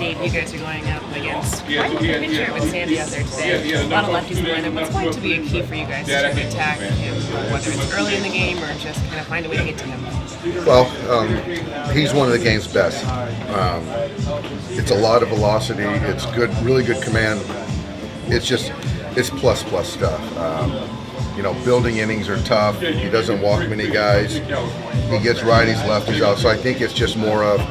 Dave, you guys are going up against quite a good pitcher with Sandy out there today. A lot of lefties in the lineup. What's going to be a key for you guys to try to attack him, whether it's early in the game or just kind of find a way to get to him? Well, he's one of the game's best. It's a lot of velocity. It's good, really good command. It's plus stuff. Building innings are tough. He doesn't walk many guys. He gets righties, lefties out. So I think it's just more of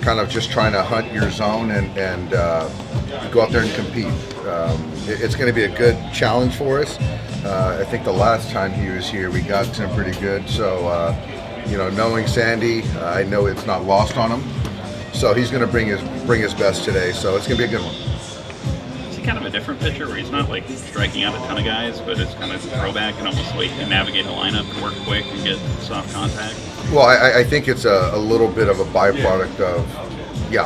kind of just trying to hunt your zone and go out there and compete. It's going to be a good challenge for us. I think the last time he was here, we got to him pretty good. So, knowing Sandy, I know it's not lost on him. So he's going to bring his best today. So it's going to be a good one. Kind of a different pitcher where he's not like striking out a ton of guys, but it's kind of throwback and almost like can navigate the lineup and work quick and get soft contact. Well, I think it's a little bit of a byproduct of,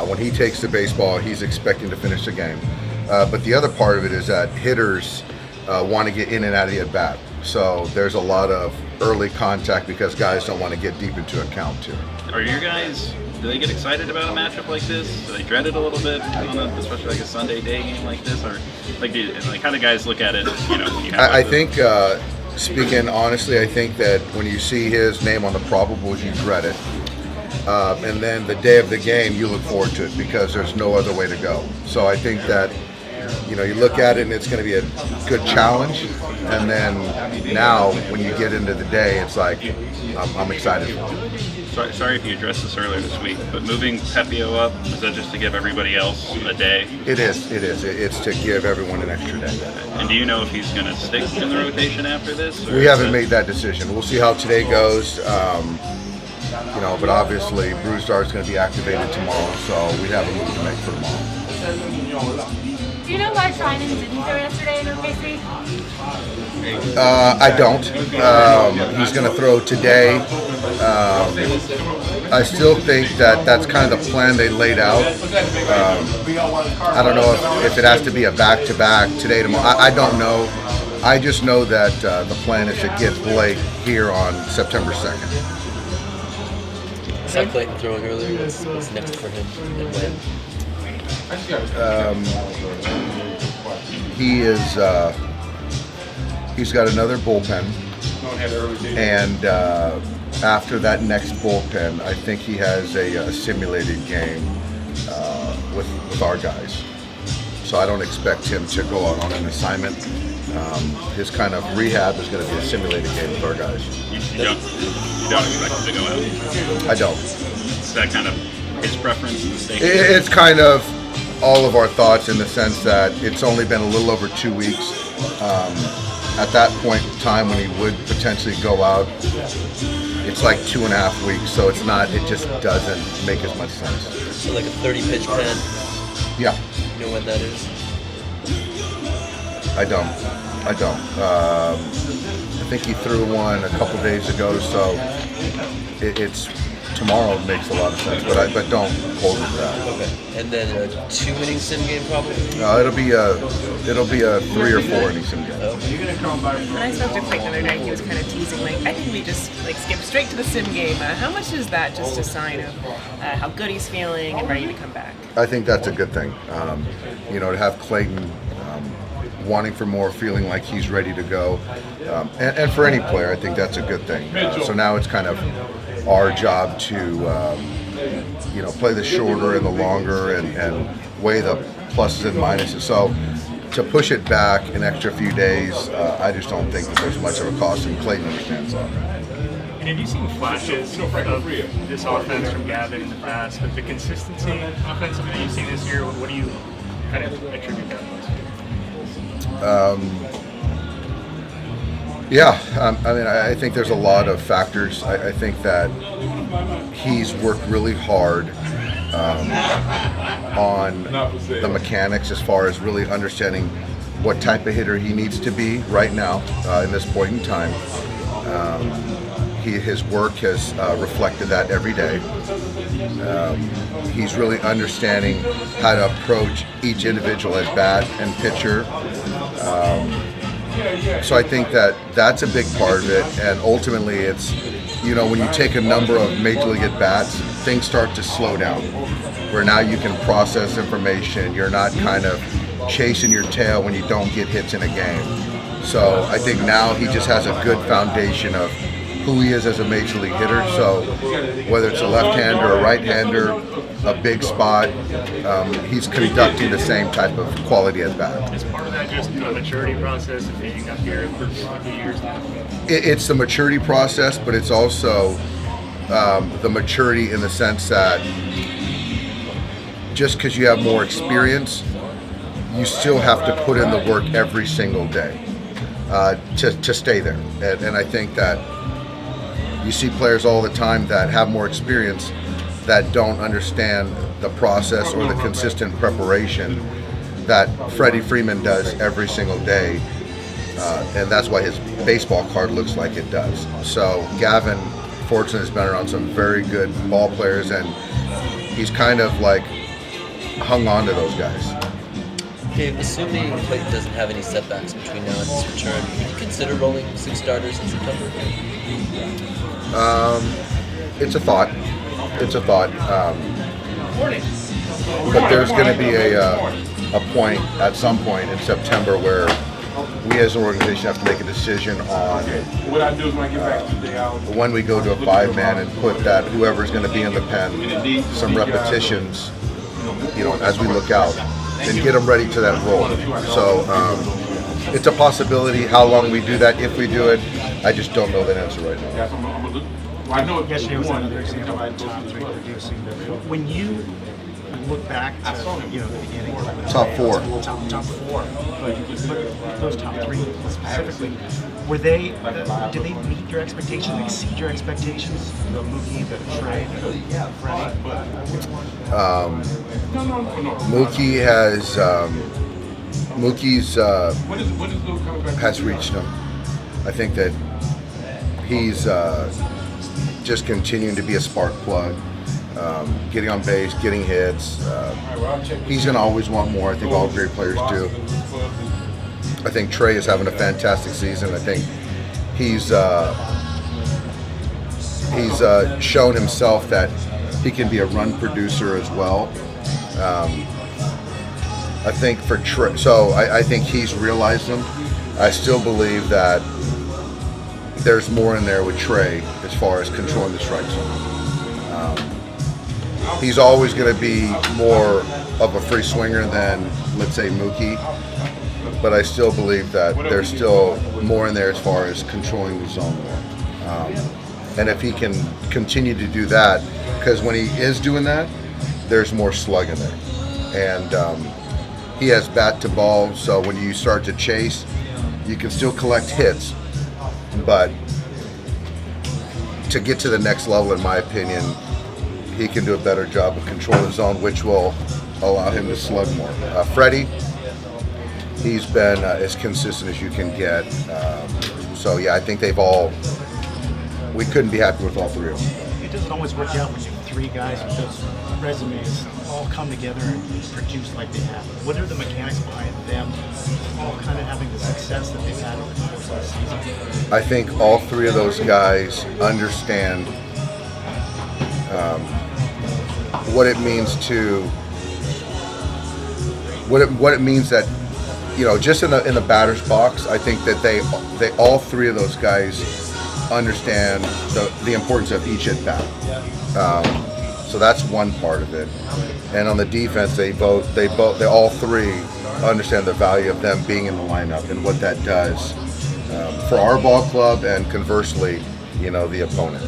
when he takes the baseball, he's expecting to finish the game. But the other part of it is that hitters want to get in and out of the at-bat. So there's a lot of early contact because guys don't want to get deep into a count too. Are your guys, do they get excited about a matchup like this? Do they dread it a little bit, especially like a Sunday day game like this? Or how do guys look at it? When you have I think, speaking honestly, I think that when you see his name on the probables, you dread it. And then the day of the game, you look forward to it because there's no other way to go. So I think that, you look at it and it's going to be a good challenge. And then now when you get into the day, it's like, I'm excited for it. Sorry if you addressed this earlier this week, but moving Pepio up, is that just to give everybody else a day? It is. It's to give everyone an extra day. And do you know if he's going to stick in the rotation after this? We haven't made that decision. We'll see how today goes. But obviously Brewstar is going to be activated tomorrow, so we have a move to make for tomorrow. Do you know why Trinan didn't throw yesterday in OKC? I don't. He's going to throw today. I still think that's kind of the plan they laid out. I don't know if it has to be a back-to-back today, tomorrow. I don't know. I just know that the plan is to get Blake here on September 2nd. I saw Clayton throwing earlier. What's next for him and when? He's got another bullpen, and after that next bullpen, I think he has a simulated game with our guys. So I don't expect him to go out on an assignment. His kind of rehab is going to be a simulated game with our guys. You don't expect him to go out? I don't. Is that kind of his preference? It's kind of all of our thoughts in the sense that it's only been a little over 2 weeks. At that point in time when he would potentially go out, it's like 2.5 weeks, so it just doesn't make as much sense. So like a 30-pitch pen? Yeah. You know when that is? I don't. I think he threw one a couple days ago, so it's tomorrow makes a lot of sense, but don't hold it to that. Okay. And then a 2-inning sim game probably? It'll be a 3 or 4 inning sim game. When I spoke to Clayton the other night, he was kind of teasing, I think we just skip straight to the sim game. How much is that just a sign of how good he's feeling and ready to come back? I think that's a good thing. To have Clayton wanting for more, feeling like he's ready to go, and for any player, I think that's a good thing. So now it's kind of our job to play the shorter and the longer and weigh the pluses and minuses. So to push it back an extra few days, I just don't think that there's much of a cost, and Clayton understands that. And have you seen flashes of this offense from Gavin in the past, but the consistency offensively that you've seen this year, what do you kind of attribute that to? I think there's a lot of factors. I think that he's worked really hard on the mechanics as far as really understanding what type of hitter he needs to be right now in this point in time. His work has reflected that every day. He's really understanding how to approach each individual at bat and pitcher. So I think that's a big part of it, and ultimately it's, when you take a number of major league at bats, things start to slow down. where now you can process information. You're not kind of chasing your tail when you don't get hits in a game. So I think now he just has a good foundation of who he is as a major league hitter. So whether it's a left-hander or a right-hander, a big spot, he's conducting the same type of quality at bat. Is part of that just the maturity process of being up here for a few years now? It's the maturity process, but it's also the maturity in the sense that just because you have more experience, you still have to put in the work every single day to stay there. And I think that you see players all the time that have more experience that don't understand the process or the consistent preparation that Freddie Freeman does every single day. And that's why his baseball card looks like it does. So Gavin, fortunately, has been around some very good ball players, and he's kind of like hung on to those guys. Dave, assuming Clayton doesn't have any setbacks between now and his return, would you consider rolling 6 starters in September? It's a thought. But there's going to be a point at some point in September where we as an organization have to make a decision on when we go to a 5-man and put that whoever's going to be in the pen some repetitions, as we look out and get them ready to that role. So it's a possibility. How long we do that, if we do it, I just don't know that answer right now. I know yesterday was another example of top 3 producing. When you look back to the beginning, Top 4. Top 4, but those top 3 specifically, were they? Did they meet your expectations? Exceed your expectations? The Mookie, the Trea, the Freddie. Mookie's has reached him. I think that he's just continuing to be a spark plug, getting on base, getting hits. He's going to always want more. I think all great players do. I think Trea is having a fantastic season. I think he's shown himself that he can be a run producer as well. I think for Trea, so I think he's realized them. I still believe that there's more in there with Trea as far as controlling the strike zone. He's always going to be more of a free swinger than, let's say, Mookie, but I still believe that there's still more in there as far as controlling the zone more. And if he can continue to do that, because when he is doing that, there's more slug in there. And he has bat to ball, so when you start to chase, you can still collect hits, but to get to the next level, in my opinion, he can do a better job of controlling the zone, which will allow him to slug more. Freddie, he's been as consistent as you can get. So yeah, I think we couldn't be happy with all 3 of them. It doesn't always work out when you have 3 guys with those resumes all come together and produce like they have. What are the mechanics behind them all kind of having the success that they've had over the course of the season? I think all 3 of those guys understand what it means to what it means that just in the batter's box. I think that they all 3 of those guys understand the importance of each at bat. So that's one part of it. And on the defense, they all 3 understand the value of them being in the lineup and what that does for our ball club, and conversely, the opponent.